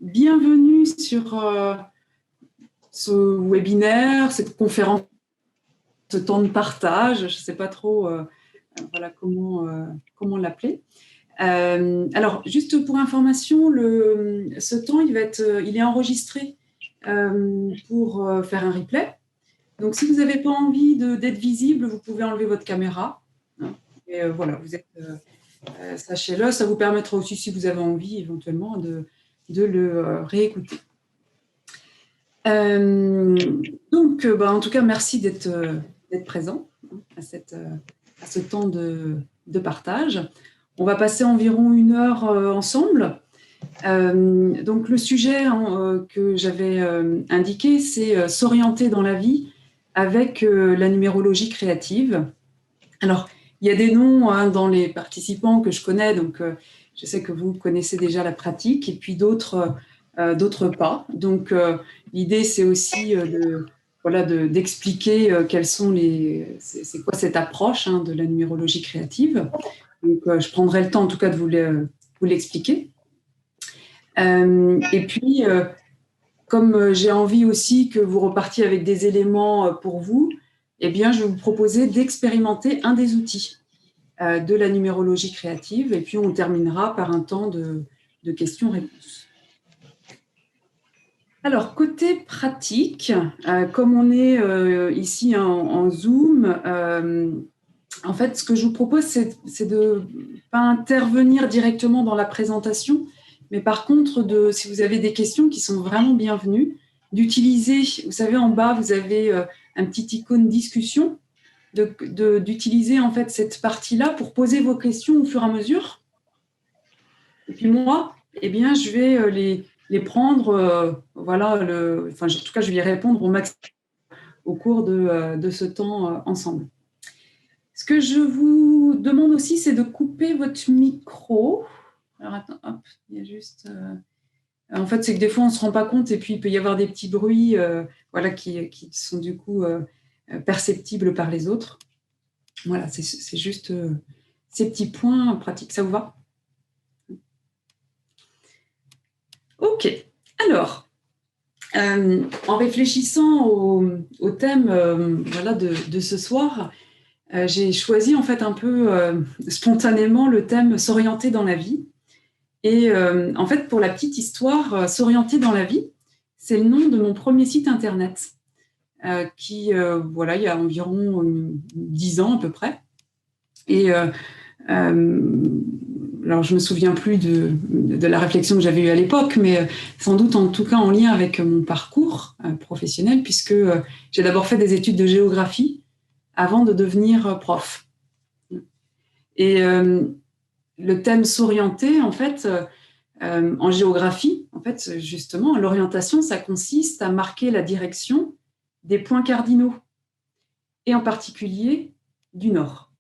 Bienvenue sur ce webinaire, cette conférence, ce temps de partage. Je ne sais pas trop voilà, comment l'appeler. Alors, juste pour information, ce temps, il est enregistré pour faire un replay. Donc, si vous n'avez pas envie d'être visible, vous pouvez enlever votre caméra. Et voilà, vous êtes, sachez-le, ça vous permettra aussi, si vous avez envie, éventuellement, de le réécouter. Donc, en tout cas, merci d'être présent à ce temps de partage. On va passer environ 1 heure ensemble. Donc, le sujet que j'avais indiqué, c'est s'orienter dans la vie avec la numérologie créative. Alors, il y a des noms dans les participants que je connais, donc je sais que vous connaissez déjà la pratique, et puis d'autres pas. Donc, l'idée, c'est aussi d'expliquer quelles sont c'est quoi cette approche de la numérologie créative. Donc, je prendrai le temps, en tout cas, de vous l'expliquer. Et puis, comme j'ai envie aussi que vous repartiez avec des éléments pour vous, eh bien, je vais vous proposer d'expérimenter un des outils de la numérologie créative, et puis on terminera par un temps de questions-réponses. Alors, côté pratique, comme on est ici en Zoom, en fait, ce que je vous propose, c'est de ne pas intervenir directement dans la présentation, mais par contre, si vous avez des questions qui sont vraiment bienvenues, d'utiliser, vous savez, en bas, vous avez un petit icône discussion, d'utiliser en fait cette partie-là pour poser vos questions au fur et à mesure. Et puis moi, eh bien, je vais les prendre, voilà, en tout cas, je vais y répondre au maximum au cours de ce temps ensemble. Ce que je vous demande aussi, c'est de couper votre micro. Alors, attends, hop, il y a juste... en fait, c'est que des fois, on ne se rend pas compte, et puis il peut y avoir des petits bruits voilà, qui sont du coup perceptibles par les autres. Voilà, c'est juste ces petits points pratiques. Ça vous va? Ok. Alors, en réfléchissant au thème voilà, de ce soir, j'ai choisi en fait un peu spontanément le thème s'orienter dans la vie. Et en fait, pour la petite histoire, s'orienter dans la vie, c'est le nom de mon premier site internet qui, voilà, il y a environ 10 ans à peu près. Et alors, je ne me souviens plus de la réflexion que j'avais eue à l'époque, mais sans doute en tout cas en lien avec mon parcours professionnel, puisque j'ai d'abord fait des études de géographie avant de devenir prof. Et le thème s'orienter, en fait, en géographie, en fait, justement, l'orientation, ça consiste à marquer la direction des points cardinaux, et en particulier du nord.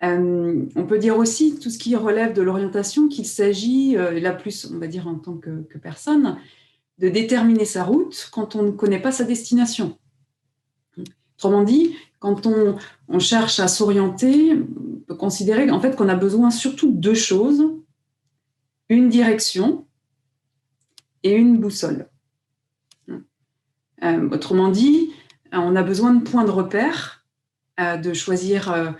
On peut dire aussi, tout ce qui relève de l'orientation, qu'il s'agit, là plus, on va dire en tant que personne, de déterminer sa route quand on ne connaît pas sa destination. Autrement dit, quand on cherche à s'orienter, on peut considérer en fait, qu'on a besoin surtout de 2 choses, une direction et une boussole. Autrement dit, on a besoin de points de repère, de choisir à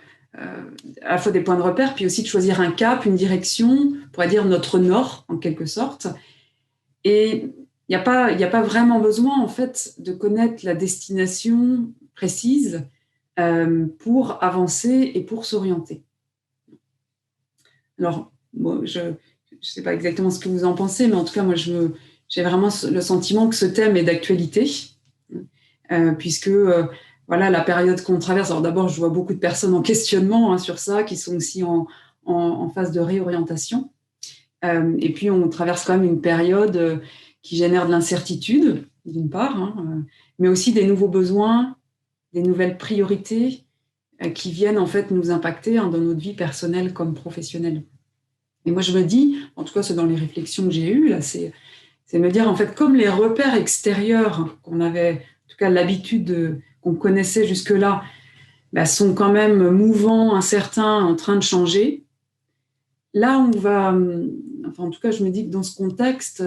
la fois des points de repère, puis aussi de choisir un cap, une direction, on pourrait dire notre nord, en quelque sorte. Et il n'y a pas vraiment besoin, en fait, de connaître la destination précise pour avancer et pour s'orienter. Alors, moi, je ne sais pas exactement ce que vous en pensez, mais en tout cas, moi, j'ai vraiment le sentiment que ce thème est d'actualité, puisque voilà, la période qu'on traverse. Alors d'abord, je vois beaucoup de personnes en questionnement sur ça, qui sont aussi en phase de réorientation. Et puis, on traverse quand même une période qui génère de l'incertitude, d'une part, mais aussi des nouveaux besoins, des nouvelles priorités qui viennent en fait nous impacter dans notre vie personnelle comme professionnelle. Et moi, je me dis, en tout cas, c'est dans les réflexions que j'ai eues, là, c'est me dire, en fait, comme les repères extérieurs qu'on avait, en tout cas l'habitude qu'on connaissait jusque-là, sont quand même mouvants, incertains, en train de changer. Là, on va, enfin en tout cas, je me dis que dans ce contexte,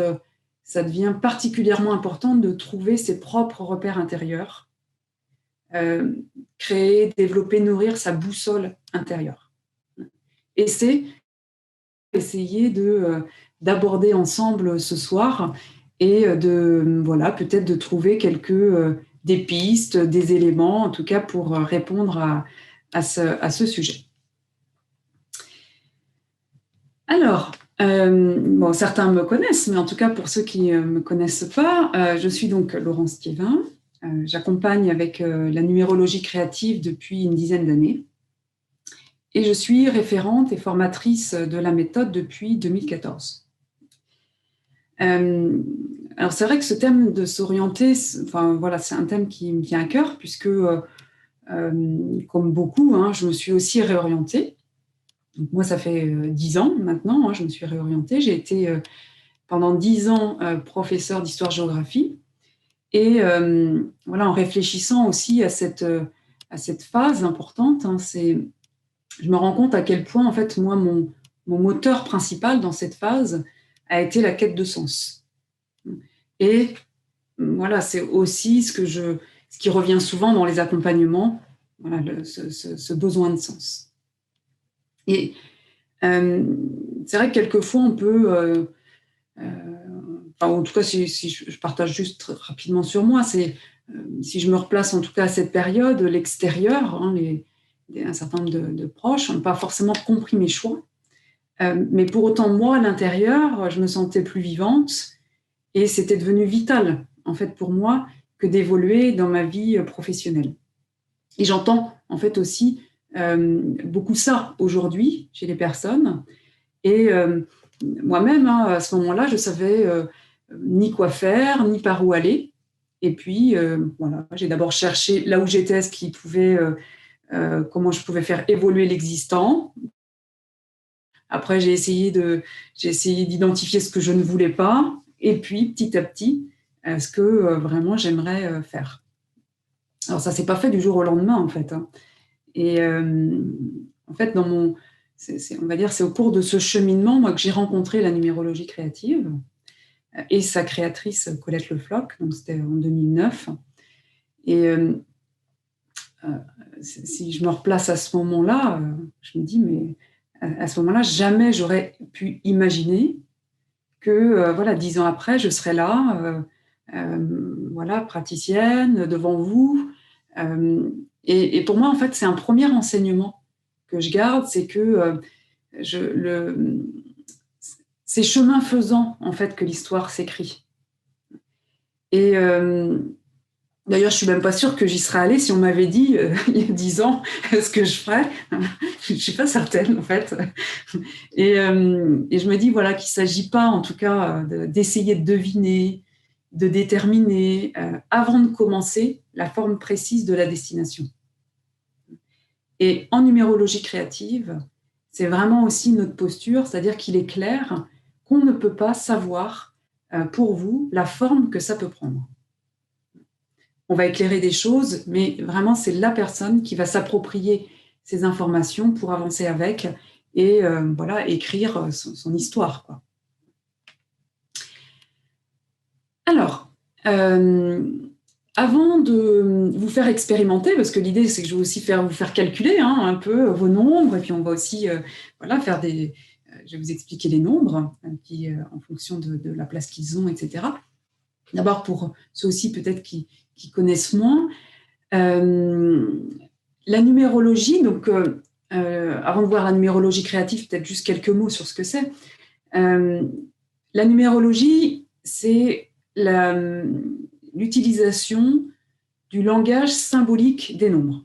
ça devient particulièrement important de trouver ses propres repères intérieurs, créer, développer, nourrir sa boussole intérieure. Et c'est essayer d'aborder ensemble ce soir et voilà, peut-être de trouver des pistes, des éléments, en tout cas pour répondre à ce sujet. Alors, bon, certains me connaissent, mais en tout cas pour ceux qui ne me connaissent pas, je suis donc Laurence Thiévin. J'accompagne avec la numérologie créative depuis une dizaine d'années. Et je suis référente et formatrice de la méthode depuis 2014. Alors c'est vrai que ce thème de s'orienter, enfin voilà, c'est un thème qui me tient à cœur puisque, comme beaucoup, je me suis aussi réorientée. Donc moi, ça fait 10 ans maintenant, je me suis réorientée. J'ai été pendant 10 ans professeure d'histoire-géographie. Et voilà, en réfléchissant aussi à cette phase importante, je me rends compte à quel point, en fait, moi, mon moteur principal dans cette phase a été la quête de sens. Et voilà, c'est aussi ce qui revient souvent dans les accompagnements, voilà, ce besoin de sens. Et c'est vrai que quelquefois, on peut... enfin, en tout cas, si je partage juste rapidement sur moi, si je me replace en tout cas à cette période, l'extérieur, un certain nombre de proches n'ont pas forcément compris mes choix. Mais pour autant, moi, à l'intérieur, je me sentais plus vivante et c'était devenu vital, en fait, pour moi, que d'évoluer dans ma vie professionnelle. Et j'entends, en fait, aussi beaucoup ça aujourd'hui chez les personnes. Et moi-même, à ce moment-là, je savais ni quoi faire, ni par où aller. Et puis, voilà, j'ai d'abord cherché là où j'étais, comment je pouvais faire évoluer l'existant. Après, j'ai essayé d'identifier ce que je ne voulais pas, et puis petit à petit, ce que vraiment j'aimerais faire. Alors ça s'est pas fait du jour au lendemain en fait. Et en fait, on va dire, c'est au cours de ce cheminement, moi, que j'ai rencontré la numérologie créative et sa créatrice Colette Le Floch. Donc c'était en 2009. Et si je me replace à ce moment-là, je me dis mais à ce moment-là, jamais j'aurais pu imaginer que, voilà, 10 ans après, je serais là, voilà, praticienne, devant vous. Et pour moi, en fait, c'est un premier enseignement que je garde, c'est que c'est chemin faisant, en fait, que l'histoire s'écrit. Et d'ailleurs, je ne suis même pas sûre que j'y serais allée si on m'avait dit, il y a 10 ans, ce que je ferais. Je ne suis pas certaine, en fait. Et je me dis, voilà, qu'il ne s'agit pas, en tout cas, d'essayer de deviner, de déterminer, avant de commencer, la forme précise de la destination. Et en numérologie créative, c'est vraiment aussi notre posture, c'est-à-dire qu'il est clair qu'on ne peut pas savoir pour vous la forme que ça peut prendre. On va éclairer des choses, mais vraiment, c'est la personne qui va s'approprier ces informations pour avancer avec et voilà, écrire son histoire, quoi. Alors, avant de vous faire expérimenter, parce que l'idée, c'est que je vais aussi vous faire calculer un peu vos nombres, et puis on va aussi voilà, je vais vous expliquer les nombres, en fonction de la place qu'ils ont, etc. D'abord, pour ceux aussi peut-être qui connaissent moins, la numérologie, donc avant de voir la numérologie créative, peut-être juste quelques mots sur ce que c'est. La numérologie, c'est l'utilisation du langage symbolique des nombres.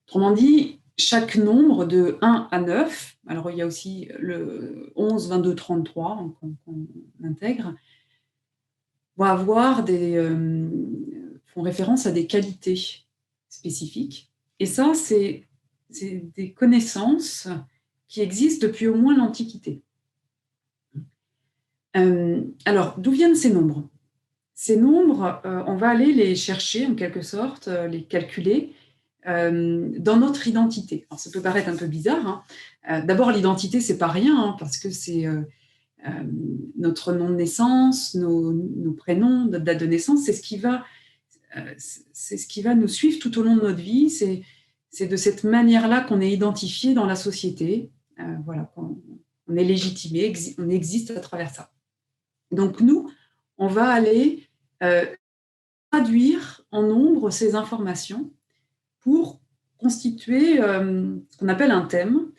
Autrement dit, chaque nombre de 1 à 9, alors il y a aussi le 11, 22, 33 qu'on intègre, va avoir font référence à des qualités spécifiques. Et ça, c'est des connaissances qui existent depuis au moins l'Antiquité. Alors, d'où viennent ces nombres ? Ces nombres, on va aller les chercher en quelque sorte, les calculer dans notre identité. Alors, ça peut paraître un peu bizarre, hein. D'abord, l'identité, c'est pas rien, hein, parce que c'est notre nom de naissance, nos prénoms, notre date de naissance, c'est ce qui va nous suivre tout au long de notre vie. C'est de cette manière-là qu'on est identifié dans la société. Voilà, on est légitimé, on existe à travers ça. Donc nous, on va aller traduire en nombre ces informations pour constituer ce qu'on appelle un thème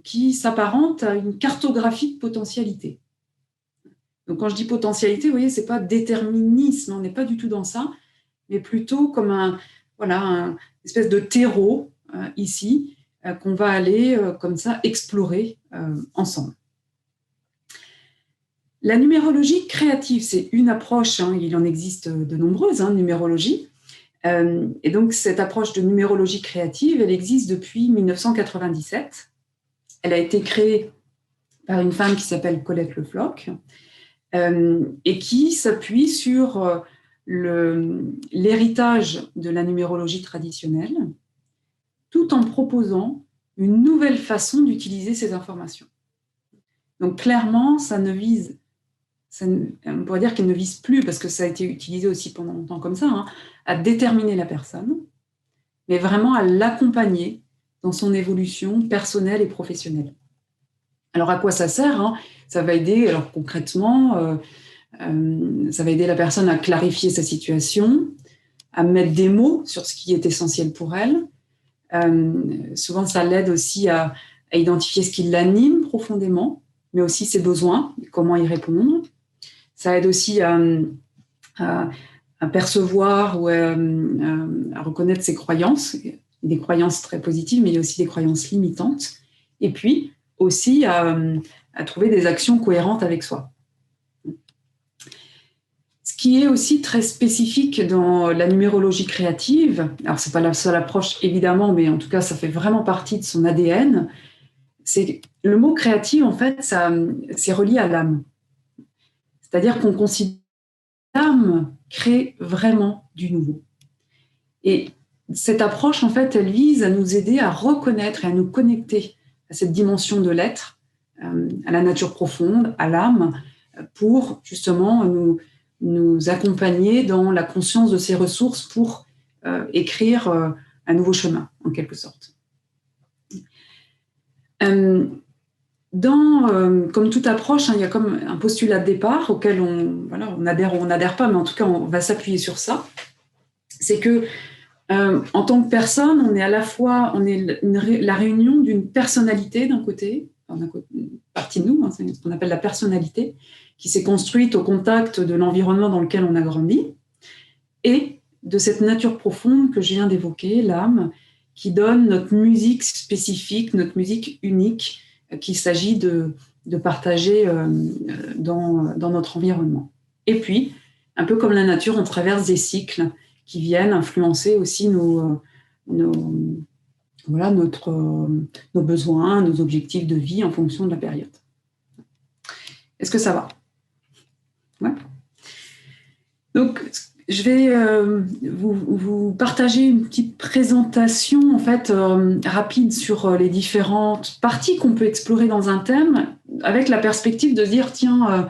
qui s'apparente à une cartographie de potentialité. Donc quand je dis potentialité, vous voyez, ce n'est pas déterminisme, on n'est pas du tout dans ça, mais plutôt comme une espèce de terreau ici qu'on va aller comme ça explorer ensemble. La numérologie créative, c'est une approche, hein, il en existe de nombreuses, numérologies. Et donc, cette approche de numérologie créative, elle existe depuis 1997. Elle a été créée par une femme qui s'appelle Colette Le Floch et qui s'appuie sur l'héritage de la numérologie traditionnelle, tout en proposant une nouvelle façon d'utiliser ces informations. Donc, clairement, on pourrait dire qu'elle ne vise plus, parce que ça a été utilisé aussi pendant longtemps comme ça, à déterminer la personne, mais vraiment à l'accompagner dans son évolution personnelle et professionnelle. Alors, à quoi ça sert, Ça va aider, alors concrètement, ça va aider la personne à clarifier sa situation, à mettre des mots sur ce qui est essentiel pour elle. Souvent, ça l'aide aussi à identifier ce qui l'anime profondément, mais aussi ses besoins, comment y répondre. Ça aide aussi à percevoir ou à reconnaître ses croyances. Il y a des croyances très positives, mais il y a aussi des croyances limitantes. Et puis aussi à trouver des actions cohérentes avec soi. Ce qui est aussi très spécifique dans la numérologie créative, alors ce n'est pas la seule approche évidemment, mais en tout cas ça fait vraiment partie de son ADN, c'est le mot créatif, en fait, c'est relié à l'âme. C'est-à-dire qu'on considère que l'âme crée vraiment du nouveau. Et cette approche, en fait, elle vise à nous aider à reconnaître et à nous connecter à cette dimension de l'être, à la nature profonde, à l'âme, pour justement nous accompagner dans la conscience de ces ressources pour écrire un nouveau chemin, en quelque sorte. Comme toute approche, il y a comme un postulat de départ auquel on adhère ou on n'adhère pas, mais en tout cas, on va s'appuyer sur ça. C'est que, en tant que personne, on est à la fois la réunion d'une personnalité d'un côté, une partie de nous, c'est ce qu'on appelle la personnalité, qui s'est construite au contact de l'environnement dans lequel on a grandi, et de cette nature profonde que je viens d'évoquer, l'âme, qui donne notre musique spécifique, notre musique unique, qu'il s'agit de partager dans notre environnement. Et puis, un peu comme la nature, on traverse des cycles qui viennent influencer aussi nos besoins, nos objectifs de vie en fonction de la période. Est-ce que ça va? Ouais. Donc, je vais vous partager une petite présentation en fait, rapide sur les différentes parties qu'on peut explorer dans un thème, avec la perspective de dire, tiens,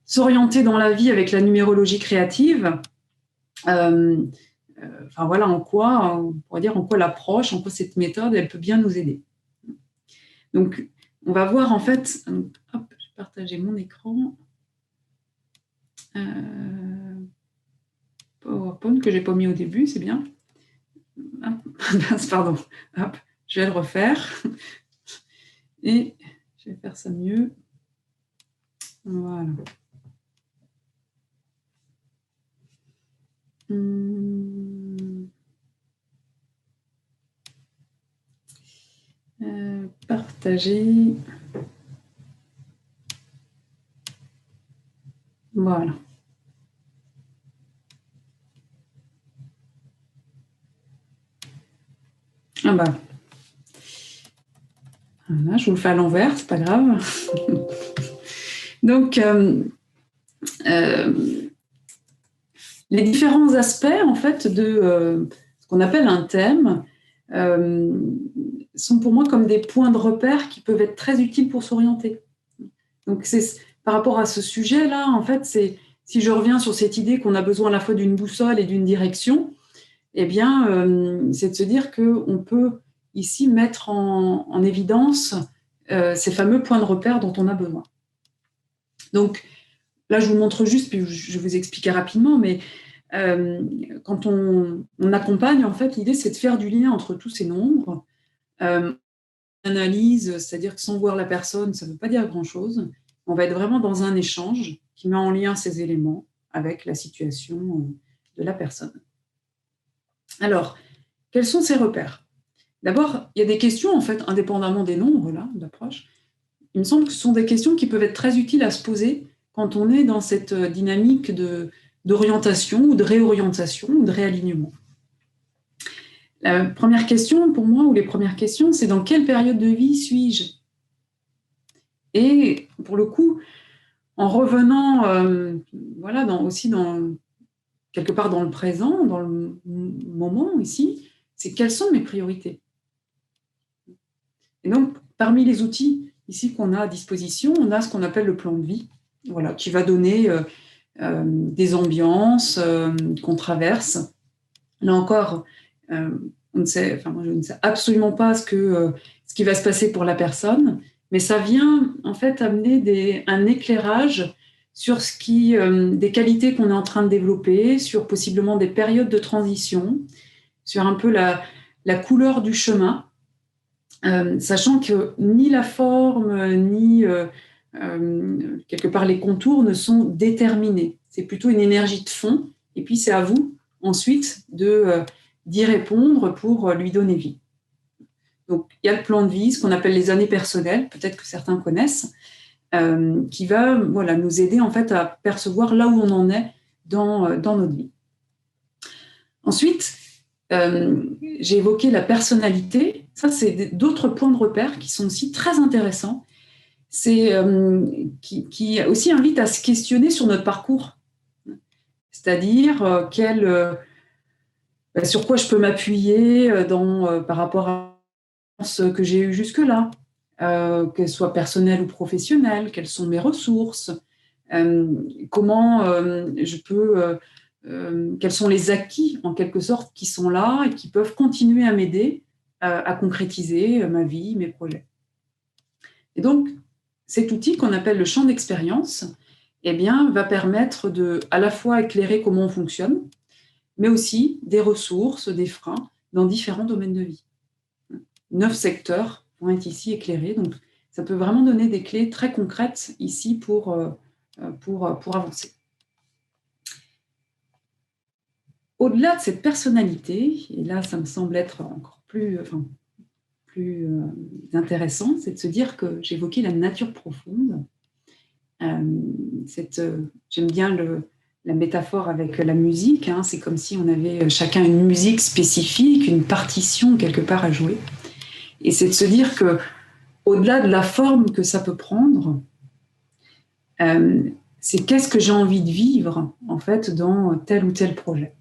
s'orienter dans la vie avec la numérologie créative, voilà on pourrait dire en quoi l'approche, en quoi cette méthode, elle peut bien nous aider. Donc, on va voir en fait, je vais partager mon écran. PowerPoint que je n'ai pas mis au début, c'est bien. Pardon. Hop, je vais le refaire. Et je vais faire ça mieux. Voilà. Partager. Voilà. Ah bah. Voilà, je vous le fais à l'envers, c'est pas grave. Donc, les différents aspects en fait de ce ce qu'on appelle un thème, sont pour moi comme des points de repère qui peuvent être très utiles pour s'orienter. Donc, par rapport à ce sujet-là, en fait, si je reviens sur cette idée qu'on a besoin à la fois d'une boussole et d'une direction, eh bien, c'est de se dire qu'on peut ici mettre en évidence ces fameux points de repère dont on a besoin. Donc, là, je vous montre juste, puis je vais vous expliquer rapidement, mais quand on accompagne, en fait, l'idée, c'est de faire du lien entre tous ces nombres. Analyse, c'est-à-dire que sans voir la personne, ça ne veut pas dire grand-chose. On va être vraiment dans un échange qui met en lien ces éléments avec la situation de la personne. Alors, quels sont ces repères? D'abord, il y a des questions, en fait, indépendamment des nombres, là, d'approche. Il me semble que ce sont des questions qui peuvent être très utiles à se poser quand on est dans cette dynamique d'orientation ou de réorientation ou de réalignement. La première question, pour moi, ou les premières questions, c'est dans quelle période de vie suis-je? Et pour le coup, en revenant voilà, aussi quelque part dans le présent, dans le moment ici, c'est quelles sont mes priorités? Et donc, parmi les outils ici qu'on a à disposition, on a ce qu'on appelle le plan de vie, voilà, qui va donner des ambiances qu'on traverse. Là encore, on ne sait, enfin, moi, je ne sais absolument pas ce qui va se passer pour la personne, mais ça vient en fait amener un éclairage sur des qualités qu'on est en train de développer, sur possiblement des périodes de transition, sur un peu la couleur du chemin, sachant que ni la forme, ni quelque part les contours ne sont déterminés. C'est plutôt une énergie de fond, et puis c'est à vous ensuite d'y répondre pour lui donner vie. Donc, il y a le plan de vie, ce qu'on appelle les années personnelles, peut-être que certains connaissent, qui va nous aider en fait à percevoir là où on en est dans notre vie. Ensuite, j'ai évoqué la personnalité. Ça, c'est d'autres points de repère qui sont aussi très intéressants. C'est qui aussi invite à se questionner sur notre parcours. C'est-à-dire sur quoi je peux m'appuyer par rapport à ce que j'ai eu jusque-là, qu'elles soient personnelles ou professionnelles, quelles sont mes ressources, comment je peux, quels sont les acquis en quelque sorte qui sont là et qui peuvent continuer à m'aider à concrétiser ma vie, mes projets. Et donc, cet outil qu'on appelle le champ d'expérience, eh bien, va permettre de à la fois éclairer comment on fonctionne, mais aussi des ressources, des freins dans différents domaines de vie. 9 secteurs vont être ici éclairés, donc ça peut vraiment donner des clés très concrètes ici pour avancer. Au-delà de cette personnalité, et là ça me semble être encore plus intéressant, c'est de se dire que j'évoquais la nature profonde. J'aime bien la métaphore avec la musique, hein, c'est comme si on avait chacun une musique spécifique, une partition quelque part à jouer. Et c'est de se dire que, au-delà de la forme que ça peut prendre, c'est qu'est-ce que j'ai envie de vivre en fait dans tel ou tel projet.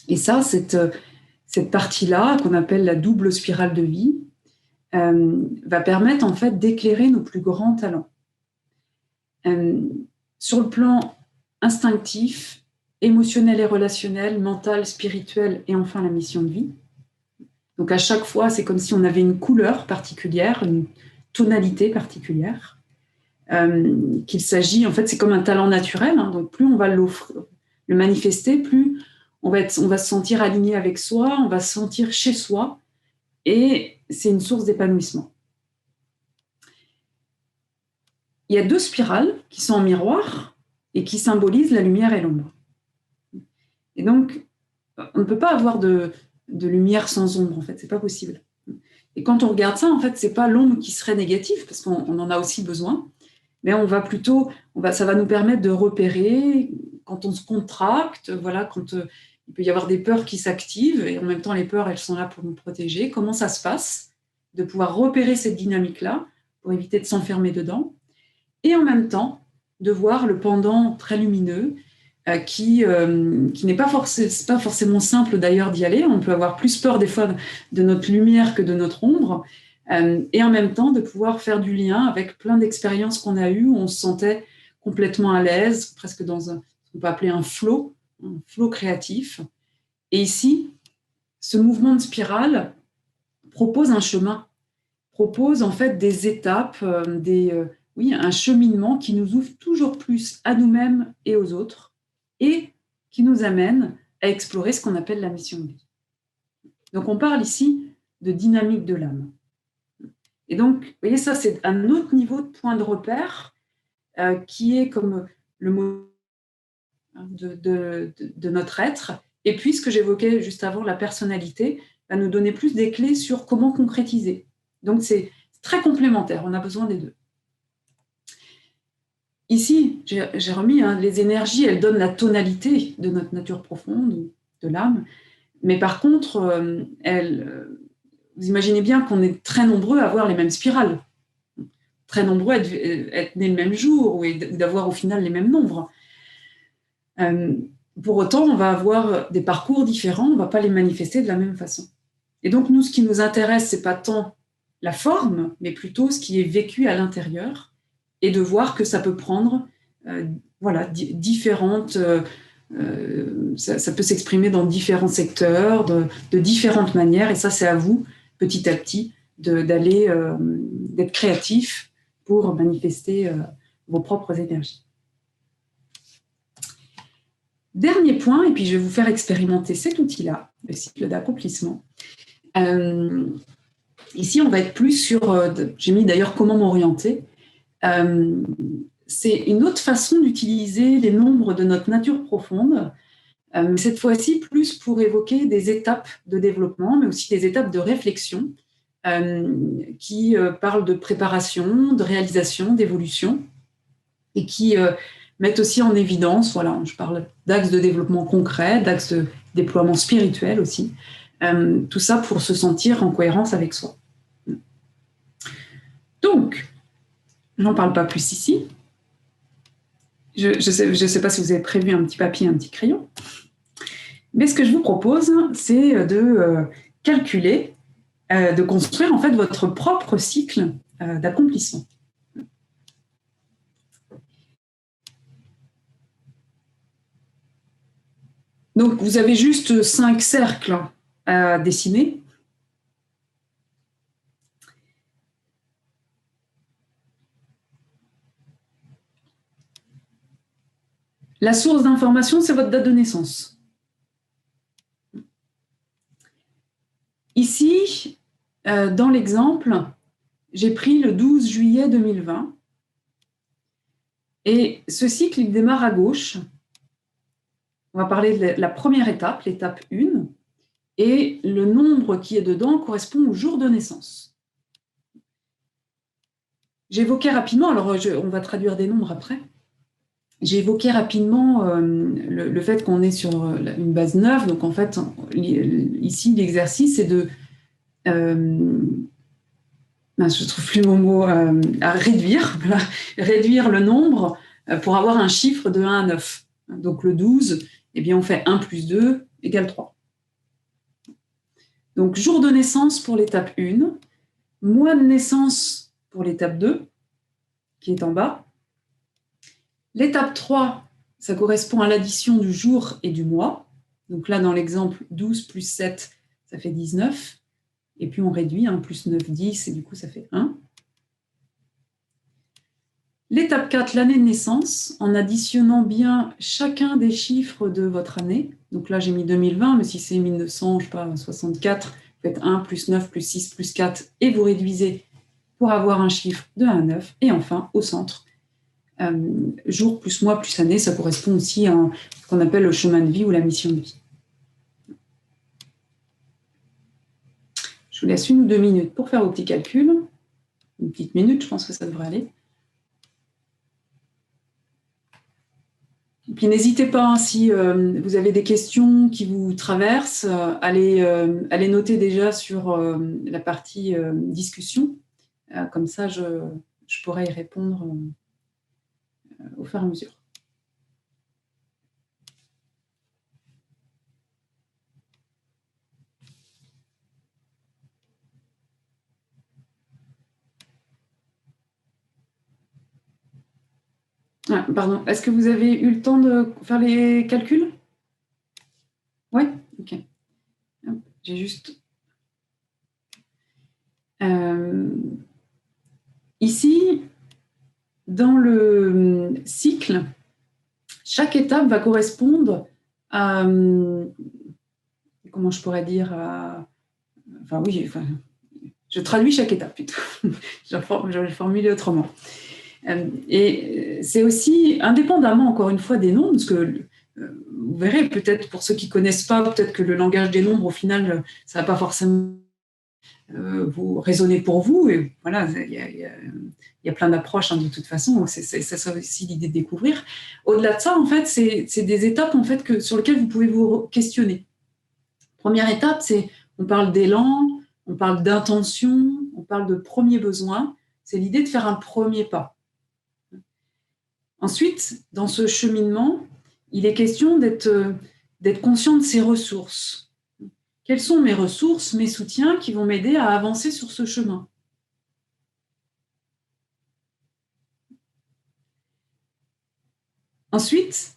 Et ça, cette partie-là qu'on appelle la double spirale de vie va permettre en fait d'éclairer nos plus grands talents. Sur le plan instinctif, émotionnel et relationnel, mental, spirituel et enfin la mission de vie. Donc à chaque fois, c'est comme si on avait une couleur particulière, une tonalité particulière, qu'il s'agit, en fait, c'est comme un talent naturel, hein, donc plus on va le manifester, plus on va se sentir aligné avec soi, on va se sentir chez soi, et c'est une source d'épanouissement. Il y a 2 spirales qui sont en miroir et qui symbolisent la lumière et l'ombre. Et donc, on ne peut pas avoir de lumière sans ombre, en fait, c'est pas possible. Et quand on regarde ça, en fait, c'est pas l'ombre qui serait négative, parce qu'on en a aussi besoin, mais ça va nous permettre de repérer quand on se contracte, voilà, quand il peut y avoir des peurs qui s'activent, et en même temps, les peurs, elles sont là pour nous protéger. Comment ça se passe? De pouvoir repérer cette dynamique-là pour éviter de s'enfermer dedans, et en même temps, de voir le pendant très lumineux, qui n'est pas forcément simple d'ailleurs d'y aller. On peut avoir plus peur des fois de notre lumière que de notre ombre, et en même temps de pouvoir faire du lien avec plein d'expériences qu'on a eues où on se sentait complètement à l'aise, presque dans ce qu'on peut appeler un flow créatif. Et ici, ce mouvement de spirale propose un chemin, propose en fait des étapes, un cheminement qui nous ouvre toujours plus à nous-mêmes et aux autres, et qui nous amène à explorer ce qu'on appelle la mission de vie. Donc on parle ici de dynamique de l'âme. Et donc, vous voyez, ça c'est un autre niveau de point de repère qui est comme le mot de notre être. Et puis ce que j'évoquais juste avant, la personnalité, va nous donner plus des clés sur comment concrétiser. Donc c'est très complémentaire, on a besoin des deux. Ici, j'ai remis les énergies, elles donnent la tonalité de notre nature profonde, de l'âme, mais par contre, vous imaginez bien qu'on est très nombreux à avoir les mêmes spirales, très nombreux à être nés le même jour, ou d'avoir au final les mêmes nombres. Pour autant, on va avoir des parcours différents, on ne va pas les manifester de la même façon. Et donc, nous, ce qui nous intéresse, ce n'est pas tant la forme, mais plutôt ce qui est vécu à l'intérieur, et de voir que ça peut prendre différentes... ça peut s'exprimer dans différents secteurs, de différentes manières, et ça, c'est à vous, petit à petit, d'être créatif pour manifester vos propres énergies. Dernier point, et puis je vais vous faire expérimenter cet outil-là, le cycle d'accomplissement. Ici, on va être plus sur... j'ai mis d'ailleurs comment m'orienter. C'est une autre façon d'utiliser les nombres de notre nature profonde, cette fois-ci plus pour évoquer des étapes de développement, mais aussi des étapes de réflexion qui parlent de préparation, de réalisation, d'évolution, et qui mettent aussi en évidence, voilà, je parle d'axes de développement concret, d'axes de déploiement spirituel aussi, tout ça pour se sentir en cohérence avec soi. Donc, j'en parle pas plus ici. Je ne sais pas si vous avez prévu un petit papier, un petit crayon, mais ce que je vous propose, c'est de calculer, de construire en fait votre propre cycle d'accomplissement. Donc, vous avez juste 5 cercles à dessiner. La source d'information, c'est votre date de naissance. Ici, dans l'exemple, j'ai pris le 12 juillet 2020. Et ce cycle, il démarre à gauche. On va parler de la première étape, l'étape 1. Et le nombre qui est dedans correspond au jour de naissance. J'évoquais rapidement, alors on va traduire des nombres après. J'ai évoqué rapidement le fait qu'on est sur une base 9. Donc en fait, ici, l'exercice est de... je ne trouve plus mon mot, à réduire. Voilà, réduire le nombre pour avoir un chiffre de 1 à 9. Donc le 12, eh bien, on fait 1 plus 2 égale 3. Donc jour de naissance pour l'étape 1, mois de naissance pour l'étape 2, qui est en bas. L'étape 3, ça correspond à l'addition du jour et du mois. Donc là, dans l'exemple, 12 plus 7, ça fait 19. Et puis on réduit, 1 plus 9, 10, et du coup, ça fait 1. L'étape 4, l'année de naissance, en additionnant bien chacun des chiffres de votre année. Donc là, j'ai mis 2020, mais si c'est 1900, je sais pas, 64, vous faites 1 plus 9 plus 6 plus 4, et vous réduisez pour avoir un chiffre de 1 à 9. Et enfin, au centre, jour plus mois plus année, ça correspond aussi à ce qu'on appelle le chemin de vie ou la mission de vie. Je vous laisse 1 ou 2 minutes pour faire vos petits calculs. Une petite minute, je pense que ça devrait aller. Et puis n'hésitez pas, hein, si vous avez des questions qui vous traversent, allez noter déjà sur la partie discussion. Comme ça, je pourrai y répondre au fur et à mesure. Ah, pardon, est-ce que vous avez eu le temps de faire les calculs? Oui, ok. J'ai juste... ici, dans le cycle, chaque étape va correspondre à... comment je pourrais dire enfin oui, enfin, je traduis chaque étape plutôt. Je vais formuler autrement. Et c'est aussi, indépendamment encore une fois des nombres, parce que vous verrez peut-être pour ceux qui ne connaissent pas, peut-être que le langage des nombres, au final, ça ne va pas forcément vous raisonner pour vous. Et voilà, il y a plein d'approches hein, de toute façon, donc c'est aussi l'idée de découvrir. Au-delà de ça, en fait, c'est des étapes en fait, sur lesquelles vous pouvez vous questionner. Première étape, c'est on parle d'élan, on parle d'intention, on parle de premier besoin. C'est l'idée de faire un premier pas. Ensuite, dans ce cheminement, il est question d'être conscient de ses ressources. Quelles sont mes ressources, mes soutiens qui vont m'aider à avancer sur ce chemin? Ensuite,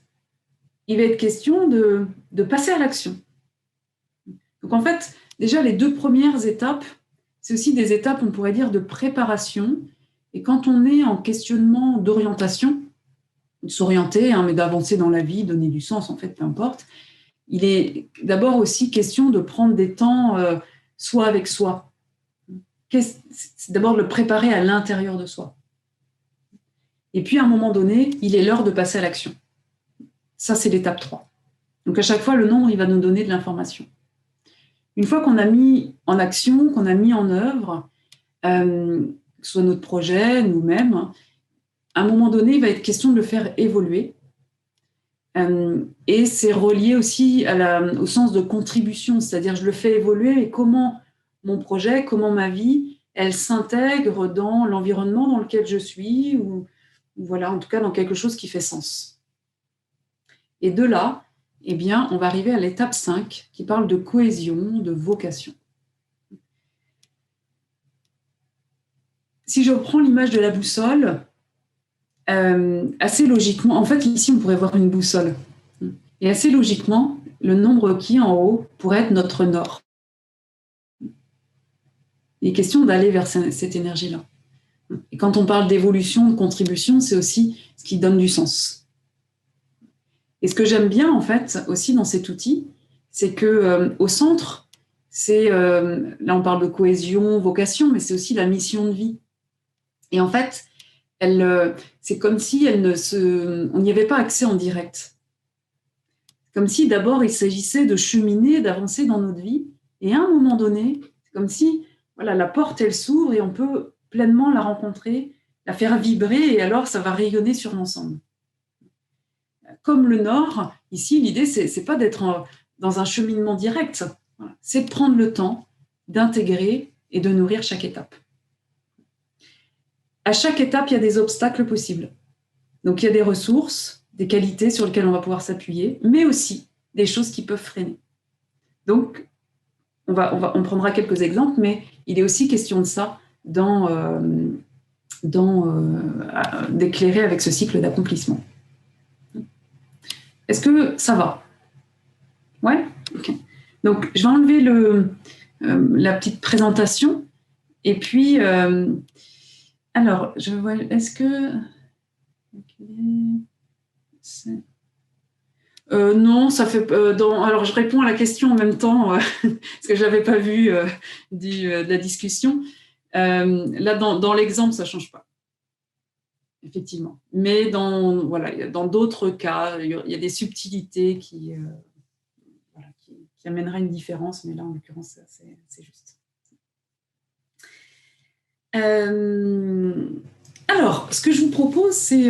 il va être question de passer à l'action. Donc en fait, déjà les 2 premières étapes, c'est aussi des étapes, on pourrait dire, de préparation. Et quand on est en questionnement d'orientation, de s'orienter, hein, mais d'avancer dans la vie, donner du sens, en fait, peu importe, il est d'abord aussi question de prendre des temps soi avec soi. C'est d'abord de le préparer à l'intérieur de soi. Et puis, à un moment donné, il est l'heure de passer à l'action. Ça, c'est l'étape 3. Donc, à chaque fois, le nombre, il va nous donner de l'information. Une fois qu'on a mis en action, qu'on a mis en œuvre, que ce soit notre projet, nous-mêmes, à un moment donné, il va être question de le faire évoluer. Et c'est relié aussi au sens de contribution, c'est-à-dire je le fais évoluer et comment mon projet, comment ma vie, elle s'intègre dans l'environnement dans lequel je suis, ou voilà, en tout cas dans quelque chose qui fait sens. Et de là, eh bien, on va arriver à l'étape 5 qui parle de cohésion, de vocation. Si je reprends l'image de la boussole, assez logiquement, en fait, ici, on pourrait voir une boussole. Et assez logiquement, le nombre qui est en haut pourrait être notre nord. Il est question d'aller vers cette énergie-là. Et quand on parle d'évolution, de contribution, c'est aussi ce qui donne du sens. Et ce que j'aime bien, en fait, aussi dans cet outil, c'est que au centre, là on parle de cohésion, vocation, mais c'est aussi la mission de vie. Et en fait, c'est comme si on n'y avait pas accès en direct. Comme si d'abord il s'agissait de cheminer, d'avancer dans notre vie, et à un moment donné, c'est comme si voilà, la porte elle s'ouvre et on peut pleinement la rencontrer, la faire vibrer, et alors ça va rayonner sur l'ensemble. Comme le Nord, ici l'idée c'est pas d'être dans un cheminement direct, voilà. C'est de prendre le temps d'intégrer et de nourrir chaque étape. À chaque étape, il y a des obstacles possibles. Donc il y a des ressources, des qualités sur lesquelles on va pouvoir s'appuyer, mais aussi des choses qui peuvent freiner. Donc on prendra quelques exemples, mais il est aussi question de ça d'éclairer avec ce cycle d'accomplissement. Est-ce que ça va? Ouais. Okay. Donc je vais enlever la petite présentation et puis alors je vois. Est-ce que non, ça fait. Alors, je réponds à la question en même temps, parce que je l'avais pas vu de la discussion. Là, dans l'exemple, ça change pas, effectivement. Mais dans d'autres cas, il y a des subtilités qui amèneraient une différence, mais là, en l'occurrence, c'est juste. Alors, ce que je vous propose, c'est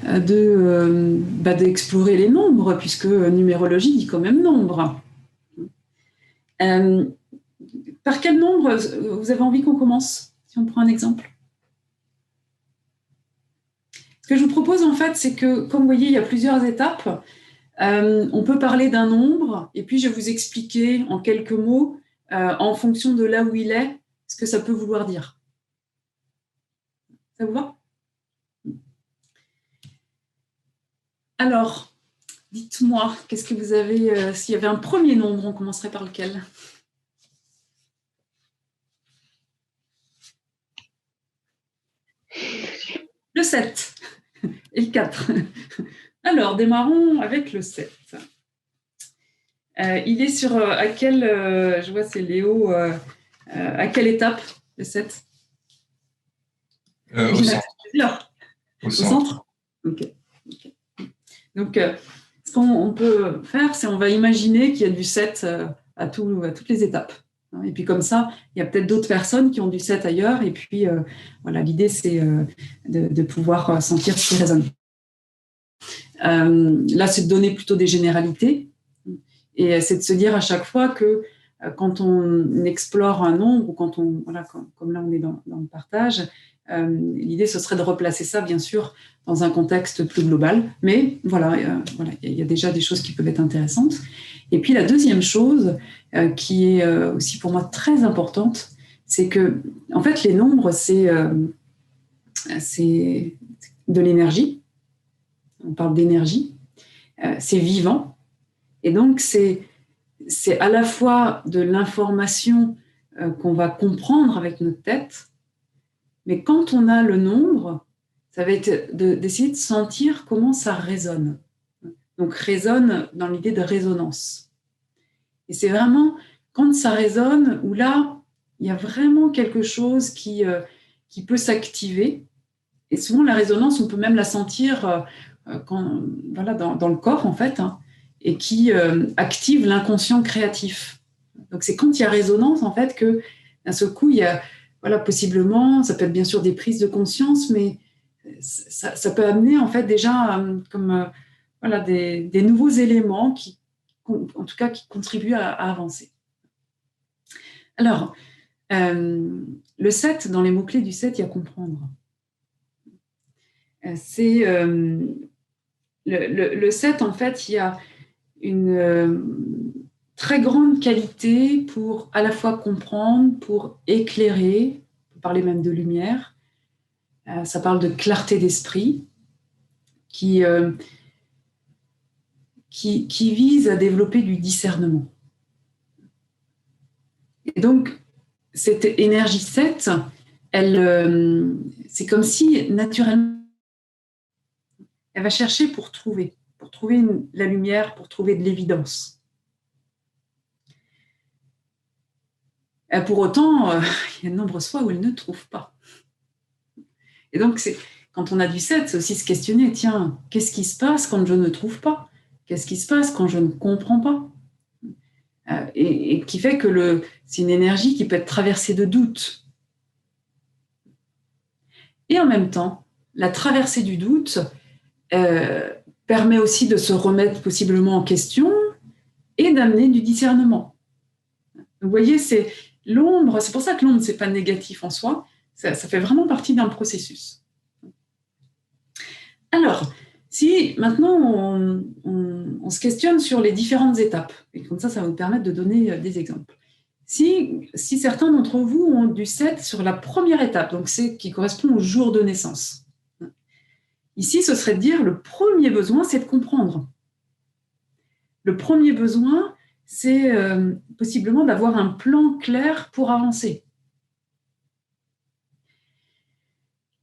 d'explorer les nombres, puisque numérologie dit quand même nombre. Par quel nombre vous avez envie qu'on commence, si on prend un exemple? Ce que je vous propose, en fait, c'est que, comme vous voyez, il y a plusieurs étapes. On peut parler d'un nombre, et puis je vais vous expliquer en quelques mots, en fonction de là où il est, ce que ça peut vouloir dire. Ça vous va? Alors, dites-moi, qu'est-ce que vous avez, s'il y avait un premier nombre, on commencerait par lequel? Le 7 et le 4. Alors, démarrons avec le 7. Il est sur à quelle, je vois c'est Léo, à quelle étape le 7? Au centre. Au centre. Ok. Donc, ce qu'on peut faire, c'est on va imaginer qu'il y a du 7 à toutes les étapes. Et puis comme ça, il y a peut-être d'autres personnes qui ont du 7 ailleurs. Et puis, voilà, l'idée, c'est de pouvoir sentir ce qui résonne. Là, c'est de donner plutôt des généralités. Et c'est de se dire à chaque fois que quand on explore un nombre, ou quand on, voilà, comme là, on est dans le partage, l'idée, ce serait de replacer ça, bien sûr, dans un contexte plus global. Mais voilà, il y a déjà des choses qui peuvent être intéressantes. Et puis, la deuxième chose qui est aussi pour moi très importante, c'est que, en fait, les nombres, c'est de l'énergie. On parle d'énergie. C'est vivant. Et donc, c'est à la fois de l'information qu'on va comprendre avec notre tête, mais quand on a le nombre, ça va être d'essayer de sentir comment ça résonne. Donc, résonne dans l'idée de résonance. Et c'est vraiment quand ça résonne, où là, il y a vraiment quelque chose qui peut s'activer. Et souvent, la résonance, on peut même la sentir voilà, dans le corps, en fait, hein, et qui active l'inconscient créatif. Donc, c'est quand il y a résonance, en fait, que d'un seul coup, il y a, voilà, possiblement, ça peut être bien sûr des prises de conscience, mais ça peut amener, en fait, déjà voilà, des nouveaux éléments qui, en tout cas, qui contribuent à avancer. Alors, le 7, dans les mots-clés du 7, il y a comprendre. C'est le 7, en fait, il y a une très grande qualité pour à la fois comprendre, pour éclairer, pour parler même de lumière. Ça parle de clarté d'esprit qui vise à développer du discernement. Et donc, cette énergie 7, c'est comme si, naturellement, elle va chercher pour trouver la lumière, pour trouver de l'évidence. Pour autant, il y a de nombreuses fois où elle ne trouve pas. Et donc, quand on a du 7, c'est aussi se questionner, tiens, qu'est-ce qui se passe quand je ne trouve pas? Qu'est-ce qui se passe quand je ne comprends pas? Et qui fait que c'est une énergie qui peut être traversée de doute. Et en même temps, la traversée du doute permet aussi de se remettre possiblement en question et d'amener du discernement. Vous voyez, c'est l'ombre, c'est pour ça que l'ombre, c'est pas négatif en soi, ça fait vraiment partie d'un processus. Alors, si maintenant on se questionne sur les différentes étapes, et comme ça va vous permettre de donner des exemples. Si certains d'entre vous ont du 7 sur la première étape, donc c'est qui correspond au jour de naissance. Ici, ce serait de dire le premier besoin, c'est de comprendre. Le premier besoin, c'est possiblement d'avoir un plan clair pour avancer.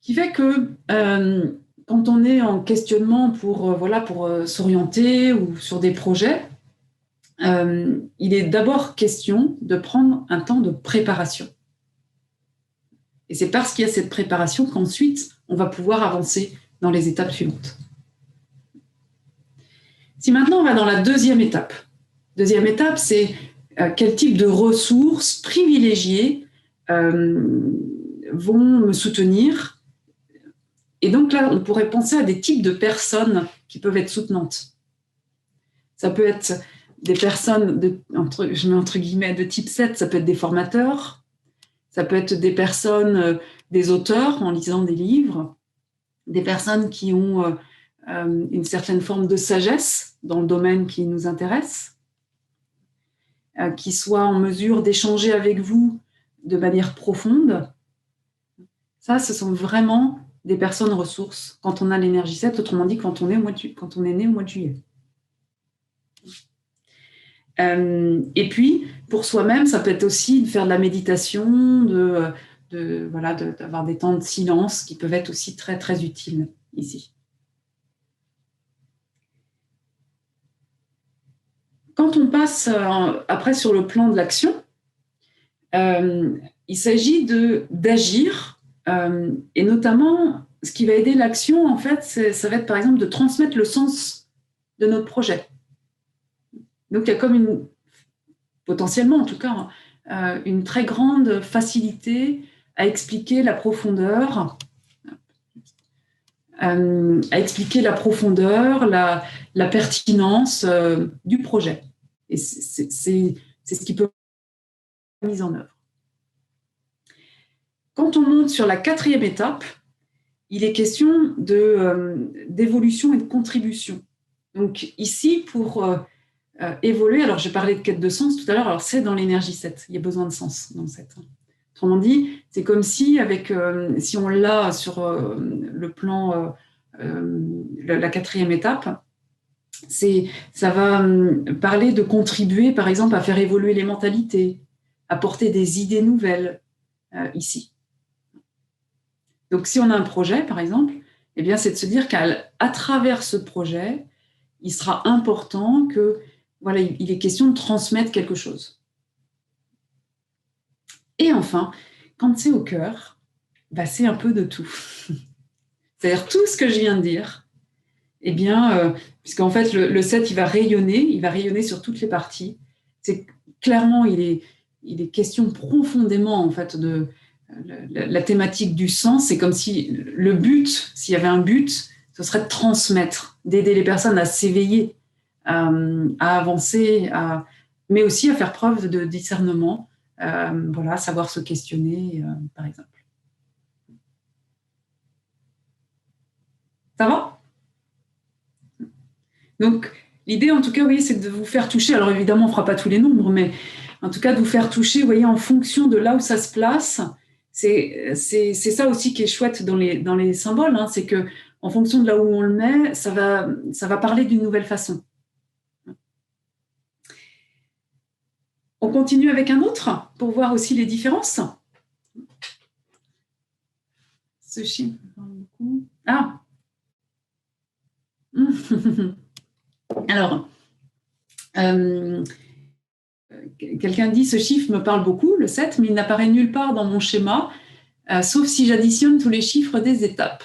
Qui fait que quand on est en questionnement pour s'orienter ou sur des projets, il est d'abord question de prendre un temps de préparation. Et c'est parce qu'il y a cette préparation qu'ensuite, on va pouvoir avancer dans les étapes suivantes. Si maintenant on va dans la deuxième étape. Deuxième étape, c'est quel type de ressources privilégiées vont me soutenir. Et donc là, on pourrait penser à des types de personnes qui peuvent être soutenantes. Ça peut être des personnes, je mets entre guillemets, de type 7, ça peut être des formateurs, ça peut être des personnes, des auteurs en lisant des livres, des personnes qui ont une certaine forme de sagesse dans le domaine qui nous intéresse, qui soient en mesure d'échanger avec vous de manière profonde. Ça, ce sont vraiment des personnes ressources quand on a l'énergie 7, autrement dit quand on est né au mois de juillet. Et puis, pour soi-même, ça peut être aussi de faire de la méditation, d'avoir des temps de silence qui peuvent être aussi très, très utiles ici. Quand on passe après sur le plan de l'action, il s'agit d'agir, et notamment, ce qui va aider l'action, en fait, ça va être par exemple de transmettre le sens de notre projet. Donc, il y a comme potentiellement en tout cas, une très grande facilité à expliquer la profondeur, la pertinence du projet. Et c'est ce qui peut être mis en œuvre. Quand on monte sur la 4e étape, il est question d'évolution et de contribution. Donc ici, pour évoluer, alors j'ai parlé de quête de sens tout à l'heure, alors c'est dans l'énergie 7, il y a besoin de sens dans le 7. Autrement dit, c'est comme si, si on l'a sur le plan, la 4e étape, ça va parler de contribuer, par exemple, à faire évoluer les mentalités, apporter des idées nouvelles ici. Donc, si on a un projet, par exemple, eh bien, c'est de se dire qu'à travers ce projet, il sera important que, voilà, il est question de transmettre quelque chose. Et enfin, quand c'est au cœur, bah, c'est un peu de tout. C'est-à-dire tout ce que je viens de dire, eh bien, puisqu'en fait, le 7, il va rayonner sur toutes les parties. C'est clairement, il est question profondément, en fait, de la thématique du sens. C'est comme si le but, s'il y avait un but, ce serait de transmettre, d'aider les personnes à s'éveiller, à avancer, mais aussi à faire preuve de discernement, voilà, savoir se questionner, par exemple. Ça va ? Donc, l'idée, en tout cas, oui, c'est de vous faire toucher. Alors, évidemment, on ne fera pas tous les nombres, mais en tout cas, de vous faire toucher, vous voyez, en fonction de là où ça se place. C'est ça aussi qui est chouette dans les symboles, hein, c'est que en fonction de là où on le met, ça va parler d'une nouvelle façon. On continue avec un autre pour voir aussi les différences. Ce chiffre. Ah. Alors, quelqu'un dit, ce chiffre me parle beaucoup, le 7, mais il n'apparaît nulle part dans mon schéma, sauf si j'additionne tous les chiffres des étapes.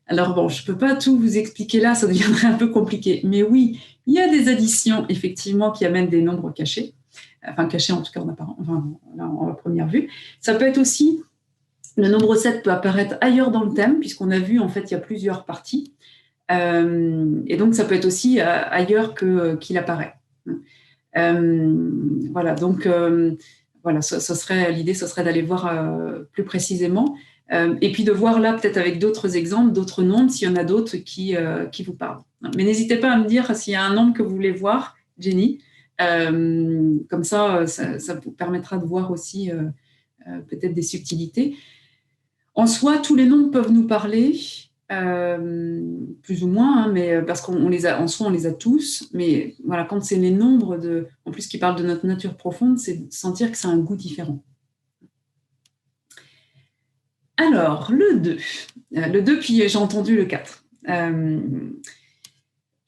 Alors bon, je ne peux pas tout vous expliquer là, ça deviendrait un peu compliqué. Mais oui, il y a des additions, effectivement, qui amènent des nombres cachés. Enfin, cachés en tout cas en première vue. Ça peut être aussi, le nombre 7 peut apparaître ailleurs dans le thème, puisqu'on a vu, en fait, il y a plusieurs parties. Et donc, ça peut être aussi ailleurs qu'il apparaît. Voilà, donc voilà, l'idée, ce serait d'aller voir plus précisément. Et puis de voir là, peut-être avec d'autres exemples, d'autres nombres, s'il y en a d'autres qui vous parlent. Mais n'hésitez pas à me dire s'il y a un nombre que vous voulez voir, Jenny. Comme ça vous permettra de voir aussi peut-être des subtilités. En soi, tous les nombres peuvent nous parler, plus ou moins, hein, mais parce en soi, on les a tous. Mais voilà, quand c'est les nombres, en plus qui parlent de notre nature profonde, c'est de sentir que c'est un goût différent. Alors, le 2. Le 2, puis j'ai entendu le 4.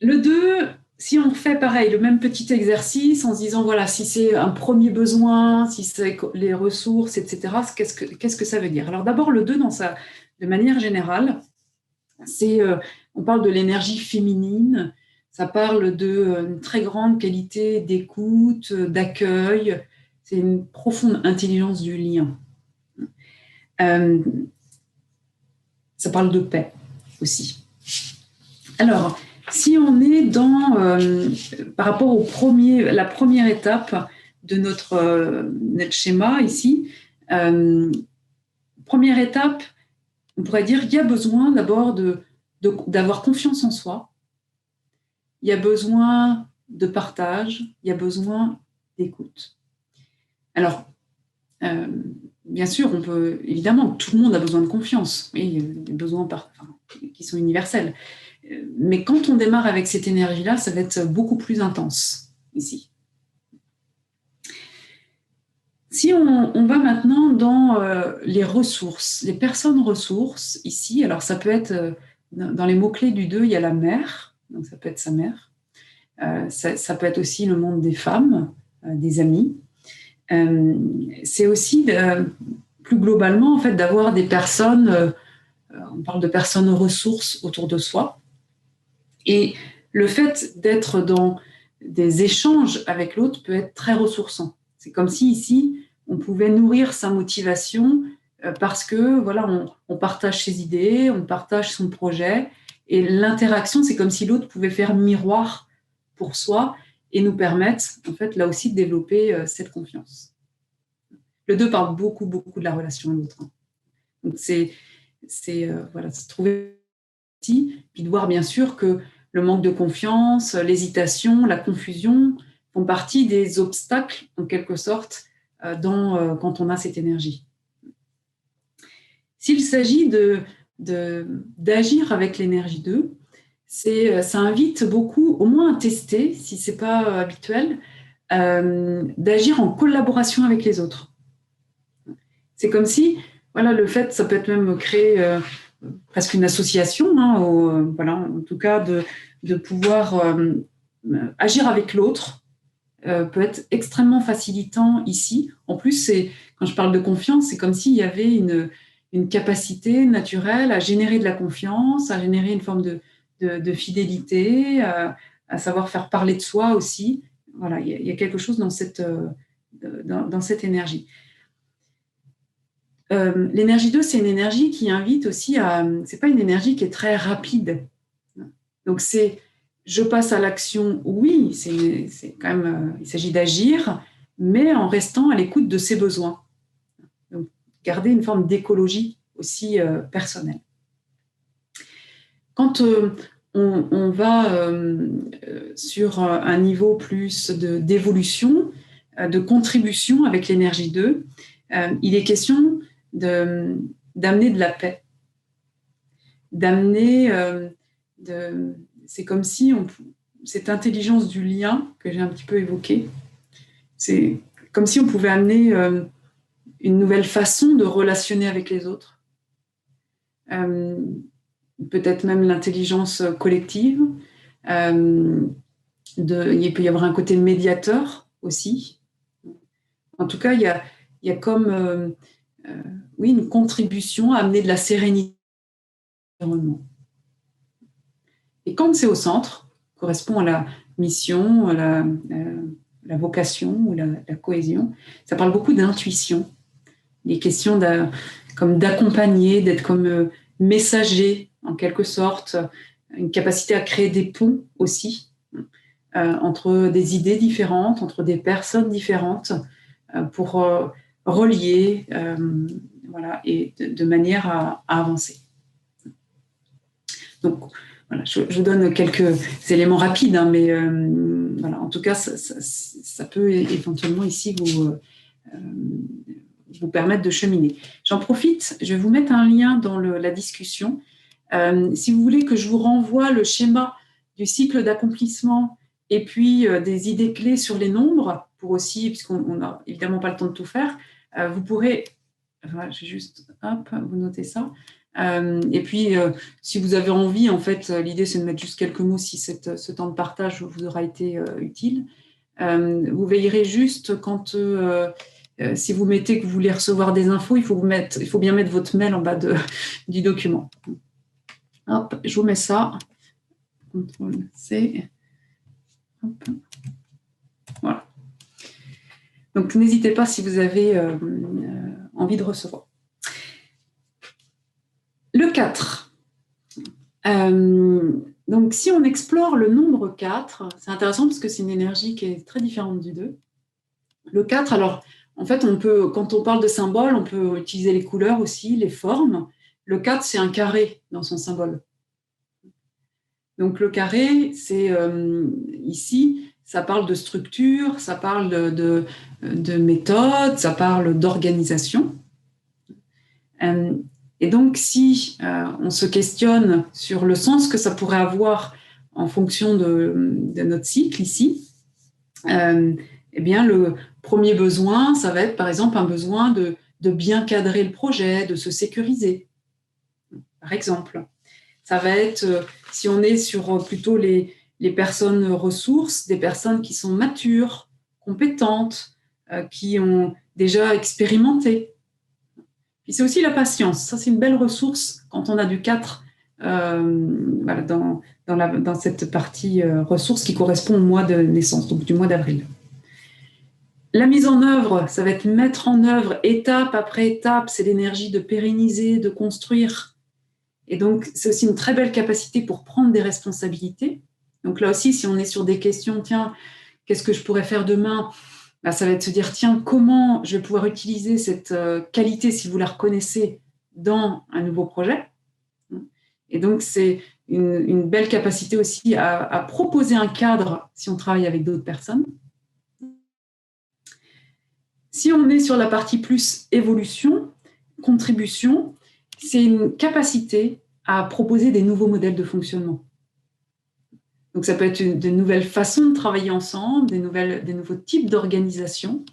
Le 2, si on fait pareil, le même petit exercice en se disant, voilà, si c'est un premier besoin, si c'est les ressources, etc., qu'est-ce que ça veut dire? Alors d'abord, le 2, de manière générale, on parle de l'énergie féminine, ça parle d'une très grande qualité d'écoute, d'accueil, c'est une profonde intelligence du lien. Ça parle de paix aussi. Alors, si on est par rapport la première étape de notre schéma ici, première étape, on pourrait dire qu'il y a besoin d'abord d'avoir confiance en soi, il y a besoin de partage, il y a besoin d'écoute. Alors, bien sûr, évidemment, tout le monde a besoin de confiance. Oui, il y a des besoins qui sont universels. Mais quand on démarre avec cette énergie-là, ça va être beaucoup plus intense ici. Si on va maintenant dans les ressources, les personnes ressources ici, alors ça peut être, dans les mots-clés du 2, il y a la mère, donc ça peut être sa mère. Ça peut être aussi le monde des femmes, des amis. C'est aussi, plus globalement, en fait, d'avoir des personnes, on parle de personnes ressources autour de soi. Et le fait d'être dans des échanges avec l'autre peut être très ressourçant. C'est comme si ici, on pouvait nourrir sa motivation parce que voilà, on partage ses idées, on partage son projet, et l'interaction, c'est comme si l'autre pouvait faire miroir pour soi et nous permettre, en fait, là aussi, de développer cette confiance. Le 2 parle beaucoup, beaucoup de la relation à l'autre. Donc, c'est voilà, se trouver ici, puis de voir bien sûr que le manque de confiance, l'hésitation, la confusion font partie des obstacles, en quelque sorte, quand on a cette énergie. S'il s'agit d'agir avec l'énergie 2, ça invite beaucoup, au moins à tester, si ce n'est pas habituel, d'agir en collaboration avec les autres. C'est comme si, voilà, le fait, ça peut être même créer presque une association, hein, voilà, en tout cas de pouvoir agir avec l'autre peut être extrêmement facilitant ici. En plus, quand je parle de confiance, c'est comme s'il y avait une capacité naturelle à générer de la confiance, à générer une forme de fidélité, à savoir faire parler de soi aussi. Voilà, il y a quelque chose dans cette énergie. L'énergie 2, c'est une énergie qui invite aussi c'est pas une énergie qui est très rapide. Donc je passe à l'action, oui, c'est quand même, il s'agit d'agir, mais en restant à l'écoute de ses besoins. Donc, garder une forme d'écologie aussi personnelle. Quand on va sur un niveau plus d'évolution, de contribution avec l'énergie 2, il est question d'amener de la paix, d'amener c'est comme si cette intelligence du lien que j'ai un petit peu évoquée, c'est comme si on pouvait amener une nouvelle façon de relationner avec les autres, peut-être même l'intelligence collective, il peut y avoir un côté médiateur aussi. En tout cas, il y a comme oui, une contribution à amener de la sérénité à l'environnement. Et quand c'est au centre, correspond à la mission, à la vocation ou la cohésion, ça parle beaucoup d'intuition. Il est question comme d'accompagner, d'être comme messager en quelque sorte, une capacité à créer des ponts aussi entre des idées différentes, entre des personnes différentes, pour relier, voilà, et de manière à avancer. Donc, voilà, je donne quelques éléments rapides, hein, mais voilà, en tout cas, ça peut éventuellement ici vous permettre de cheminer. J'en profite, je vais vous mettre un lien dans la discussion. Si vous voulez que je vous renvoie le schéma du cycle d'accomplissement et puis des idées clés sur les nombres, pour aussi, puisqu'on n'a évidemment pas le temps de tout faire, vous pourrez, voilà, je vais juste, hop, vous notez ça. Et puis, si vous avez envie, en fait, l'idée, c'est de mettre juste quelques mots si ce temps de partage vous aura été utile. Vous veillerez juste quand, si vous mettez que vous voulez recevoir des infos, il faut bien mettre votre mail en bas du document. Hop, je vous mets ça. CTRL-C. Hop. Voilà. Donc, n'hésitez pas si vous avez envie de recevoir. Le 4. Donc, si on explore le nombre 4, c'est intéressant parce que c'est une énergie qui est très différente du 2. Le 4, alors, en fait, quand on parle de symbole, on peut utiliser les couleurs aussi, les formes. Le 4, c'est un carré dans son symbole. Donc, le carré, c'est ici, ça parle de structure, ça parle de méthode, ça parle d'organisation. Et donc, si on se questionne sur le sens que ça pourrait avoir en fonction de notre cycle ici, eh bien, le premier besoin, ça va être par exemple un besoin de bien cadrer le projet, de se sécuriser, par exemple. Ça va être, si on est sur plutôt les personnes ressources, des personnes qui sont matures, compétentes, qui ont déjà expérimenté. Puis c'est aussi la patience. Ça, c'est une belle ressource quand on a du 4 voilà, dans cette partie ressources qui correspond au mois de naissance, donc du mois d'avril. La mise en œuvre, ça va être mettre en œuvre étape après étape, c'est l'énergie de pérenniser, de construire. Et donc, c'est aussi une très belle capacité pour prendre des responsabilités. Donc là aussi, si on est sur des questions, tiens, qu'est-ce que je pourrais faire demain ? Là, ça va être se dire, tiens, comment je vais pouvoir utiliser cette qualité, si vous la reconnaissez, dans un nouveau projet. Et donc, c'est une belle capacité aussi à proposer un cadre si on travaille avec d'autres personnes. Si on est sur la partie plus évolution, contribution, c'est une capacité à proposer des nouveaux modèles de fonctionnement. Donc ça peut être de nouvelles façons de travailler ensemble, des nouveaux types d'organisation.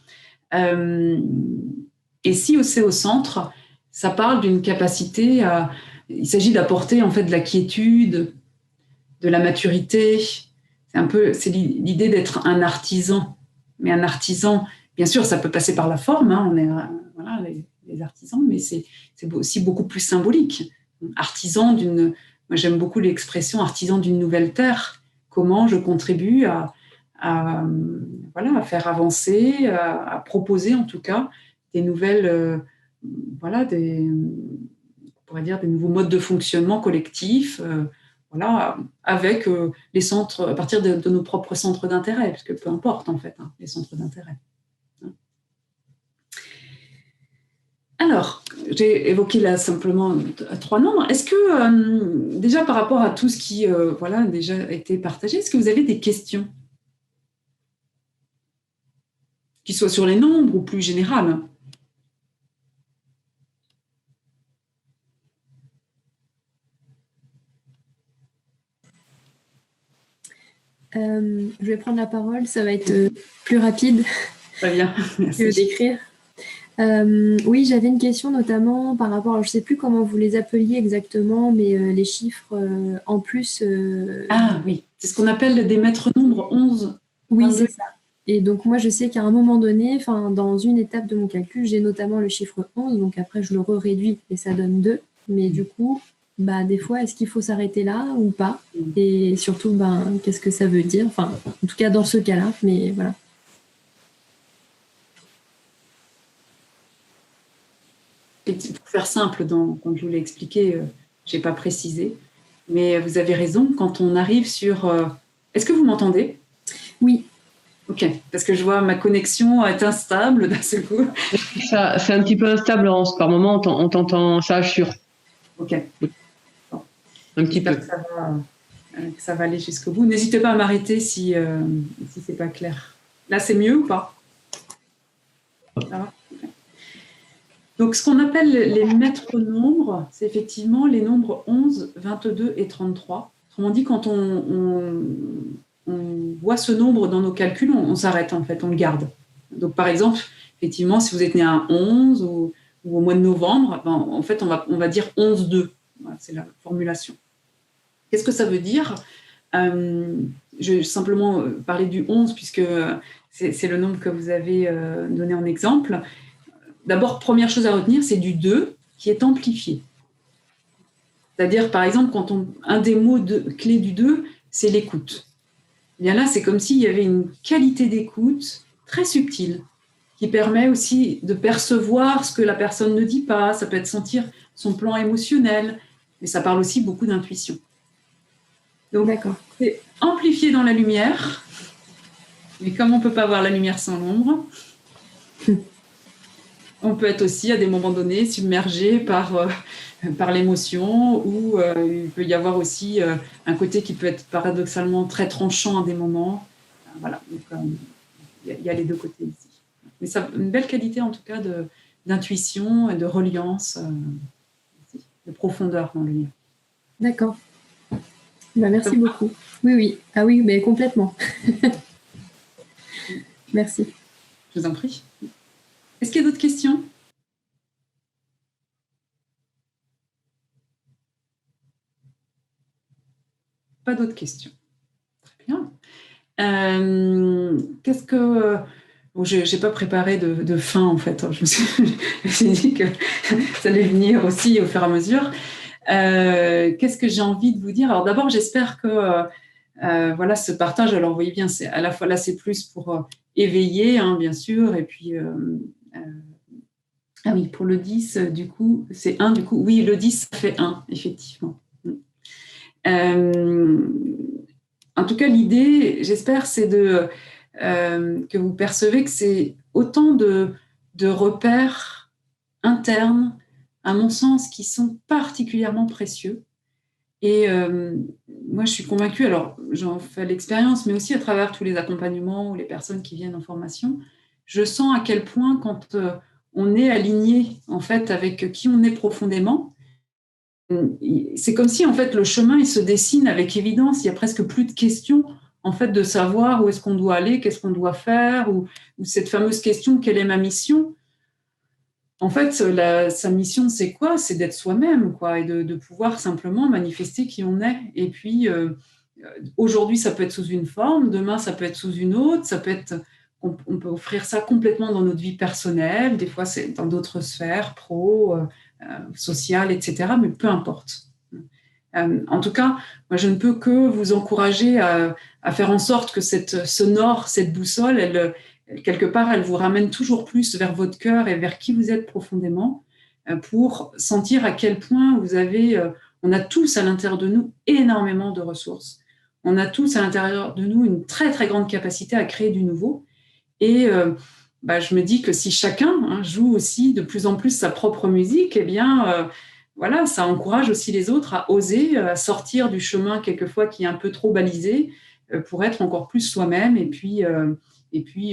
Et si c'est au centre, ça parle d'une capacité à... Il s'agit d'apporter en fait de la quiétude, de la maturité. C'est l'idée d'être un artisan. Mais un artisan, bien sûr, ça peut passer par la forme. Hein, on est voilà, les artisans, mais c'est aussi beaucoup plus symbolique. Artisan d'une... Moi, j'aime beaucoup l'expression artisan d'une nouvelle terre. Comment je contribue à faire avancer, à proposer en tout cas des nouvelles, on pourrait dire des nouveaux modes de fonctionnement collectifs, avec les centres, à partir de nos propres centres d'intérêt, parce que peu importe en fait, les centres d'intérêt. Alors, j'ai évoqué là simplement 3 nombres. Est-ce que, déjà par rapport à tout ce qui a déjà été partagé, est-ce que vous avez des questions qui soient sur les nombres ou plus générales ? Je vais prendre la parole, ça va être plus rapide. Très bien, merci. Que d'écrire. Oui, j'avais une question notamment par rapport, je ne sais plus comment vous les appeliez exactement, mais les chiffres en plus. Ah oui, c'est ce qu'on appelle des maîtres nombres 11. Oui, c'est ça. Et donc moi, je sais qu'à un moment donné, dans une étape de mon calcul, j'ai notamment le chiffre 11, donc après je le réduis et ça donne 2. Mais du coup, des fois, est-ce qu'il faut s'arrêter là ou pas ? Et surtout, qu'est-ce que ça veut dire ? Enfin, en tout cas dans ce cas-là, mais voilà. Et pour faire simple, quand je vous l'ai expliqué, je n'ai pas précisé, mais vous avez raison, quand on arrive sur... Est-ce que vous m'entendez ? Oui. Ok, parce que je vois ma connexion est instable d'un seul coup. Ça, c'est un petit peu instable, par moment, on t'entend, ça assure. Ok. Bon. Un petit peu. Que ça va aller jusqu'au bout. N'hésitez pas à m'arrêter si c'est pas clair. Là, c'est mieux ou pas ? Ça va ? Okay. Donc, ce qu'on appelle les maîtres nombres, c'est effectivement les nombres 11, 22 et 33. Autrement dit, quand on voit ce nombre dans nos calculs, on s'arrête en fait, on le garde. Donc, par exemple, effectivement, si vous êtes né un 11 ou au mois de novembre, en fait, on va dire 11-2. Voilà, c'est la formulation. Qu'est-ce que ça veut dire ? Je vais simplement parler du 11 puisque c'est le nombre que vous avez donné en exemple. D'abord, première chose à retenir, c'est du 2 qui est amplifié. C'est-à-dire, par exemple, un des mots clés du 2, c'est l'écoute. Et bien là, c'est comme s'il y avait une qualité d'écoute très subtile qui permet aussi de percevoir ce que la personne ne dit pas. Ça peut être sentir son plan émotionnel, mais ça parle aussi beaucoup d'intuition. Donc, c'est amplifié dans la lumière, mais comme on ne peut pas voir la lumière sans l'ombre, on peut être aussi, à des moments donnés, submergé par l'émotion, ou il peut y avoir aussi un côté qui peut être paradoxalement très tranchant à des moments. Voilà, donc il y a les deux côtés ici. Mais ça, une belle qualité, en tout cas, d'intuition et de reliance, de profondeur dans le lien. D'accord. Merci beaucoup. Oui, oui. Ah oui, mais complètement. Merci. Je vous en prie. Est-ce qu'il y a d'autres questions ? Pas d'autres questions. Très bien. Qu'est-ce que... Bon, je n'ai pas préparé de fin, en fait. Je me suis dit que ça allait venir aussi au fur et à mesure. Qu'est-ce que j'ai envie de vous dire ? Alors d'abord, j'espère que voilà, ce partage, alors vous voyez bien, c'est à la fois là, c'est plus pour éveiller, hein, bien sûr, et puis... ah oui, pour le 10, du coup, c'est 1, du coup. Oui, le 10, ça fait 1, effectivement. En tout cas, l'idée, j'espère, c'est que vous percevez que c'est autant de repères internes, à mon sens, qui sont particulièrement précieux. Et moi, je suis convaincue, alors j'en fais l'expérience, mais aussi à travers tous les accompagnements ou les personnes qui viennent en formation, je sens à quel point, quand on est aligné, en fait, avec qui on est profondément, c'est comme si, en fait, le chemin, il se dessine avec évidence. Il n'y a presque plus de questions, en fait, de savoir où est-ce qu'on doit aller, qu'est-ce qu'on doit faire, ou cette fameuse question, quelle est ma mission ? En fait, sa mission, c'est quoi ? C'est d'être soi-même, quoi, et de pouvoir simplement manifester qui on est. Et puis, aujourd'hui, ça peut être sous une forme, demain, ça peut être sous une autre, ça peut être... On peut offrir ça complètement dans notre vie personnelle, des fois, c'est dans d'autres sphères, pro, sociales, etc., mais peu importe. En tout cas, moi, je ne peux que vous encourager à faire en sorte que ce nord, cette boussole, quelque part, elle vous ramène toujours plus vers votre cœur et vers qui vous êtes profondément, pour sentir à quel point on a tous à l'intérieur de nous énormément de ressources. On a tous à l'intérieur de nous une très, très grande capacité à créer du nouveau. Et je me dis que si chacun joue aussi de plus en plus sa propre musique, eh bien, voilà, ça encourage aussi les autres à oser, à sortir du chemin quelquefois qui est un peu trop balisé, pour être encore plus soi-même et puis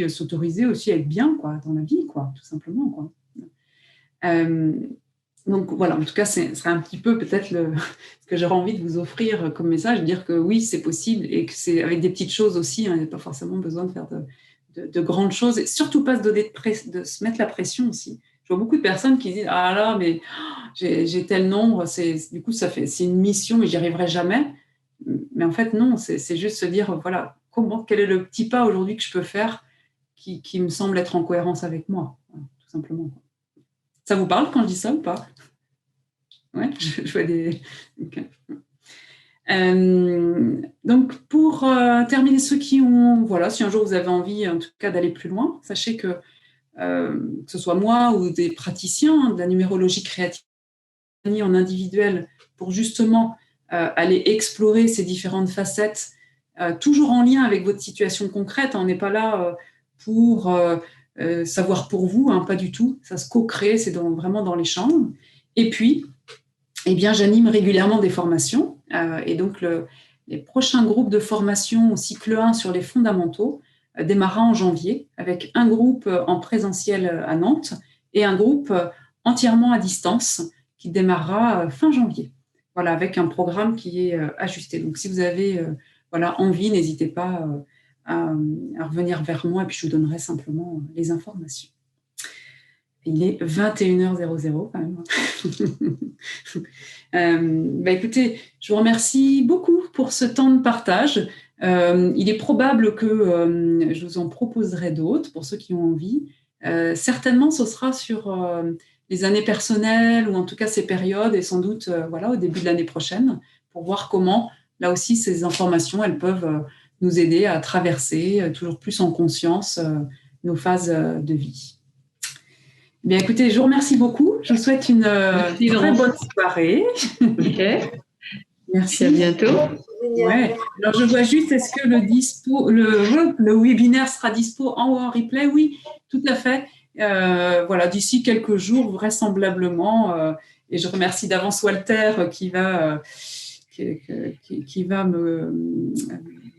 s'autoriser aussi à être bien, quoi, dans la vie, quoi, tout simplement, quoi. Donc voilà, en tout cas, ce serait un petit peu peut-être ce que j'aurais envie de vous offrir comme message, dire que oui, c'est possible et que c'est avec des petites choses aussi, il n'y a pas forcément besoin de faire de grandes choses, et surtout pas de se mettre la pression aussi. Je vois beaucoup de personnes qui disent « Ah là, mais j'ai tel nombre, du coup, c'est une mission, mais j'y arriverai jamais. » Mais en fait, non, c'est juste se dire « Voilà, quel est le petit pas aujourd'hui que je peux faire qui me semble être en cohérence avec moi, voilà, tout simplement. » Ça vous parle quand je dis ça ou pas ? Ouais, je vois des... Okay. Donc, pour terminer, ceux qui ont... Voilà, si un jour vous avez envie, en tout cas, d'aller plus loin, sachez que ce soit moi ou des praticiens de la numérologie créative en individuel, pour justement aller explorer ces différentes facettes, toujours en lien avec votre situation concrète. On n'est pas là pour savoir pour vous, pas du tout. Ça se co-crée, c'est vraiment dans l'échange. Et puis, eh bien, j'anime régulièrement des formations. Et donc, les prochains groupes de formation au cycle 1 sur les fondamentaux démarrera en janvier, avec un groupe en présentiel à Nantes et un groupe entièrement à distance qui démarrera fin janvier. Voilà, avec un programme qui est ajusté. Donc, si vous avez envie, n'hésitez pas à revenir vers moi et puis je vous donnerai simplement les informations. Il est 21h00 quand même. Écoutez, je vous remercie beaucoup pour ce temps de partage. Il est probable que je vous en proposerai d'autres pour ceux qui ont envie. Certainement, ce sera sur les années personnelles ou en tout cas ces périodes et sans doute au début de l'année prochaine pour voir comment, là aussi, ces informations, elles peuvent nous aider à traverser toujours plus en conscience nos phases de vie. Bien, écoutez, je vous remercie beaucoup. Je vous souhaite une très bonne soirée. Ok. Merci. À bientôt. Ouais. Alors, je vois juste, est-ce que le webinaire sera dispo en replay ? Oui, tout à fait. D'ici quelques jours, vraisemblablement. Et je remercie d'avance Walter qui va me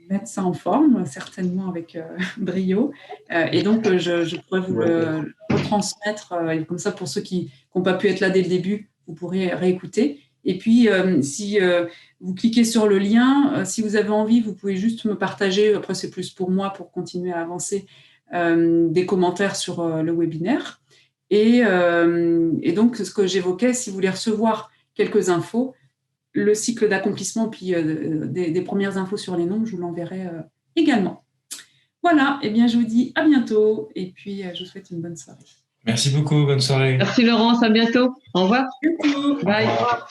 mettre ça en forme, certainement avec brio. Et donc, je pourrais vous le retransmettre. Et comme ça, pour ceux qui n'ont pas pu être là dès le début, vous pourrez réécouter. Et puis, si vous cliquez sur le lien, si vous avez envie, vous pouvez juste me partager, après c'est plus pour moi, pour continuer à avancer, des commentaires sur le webinaire. Et donc, ce que j'évoquais, si vous voulez recevoir quelques infos, le cycle d'accomplissement, puis des premières infos sur les noms, je vous l'enverrai également. Voilà, et bien je vous dis à bientôt, et puis je vous souhaite une bonne soirée. Merci beaucoup, bonne soirée. Merci Laurence, à bientôt. Au revoir. Bientôt. Bye. Au revoir.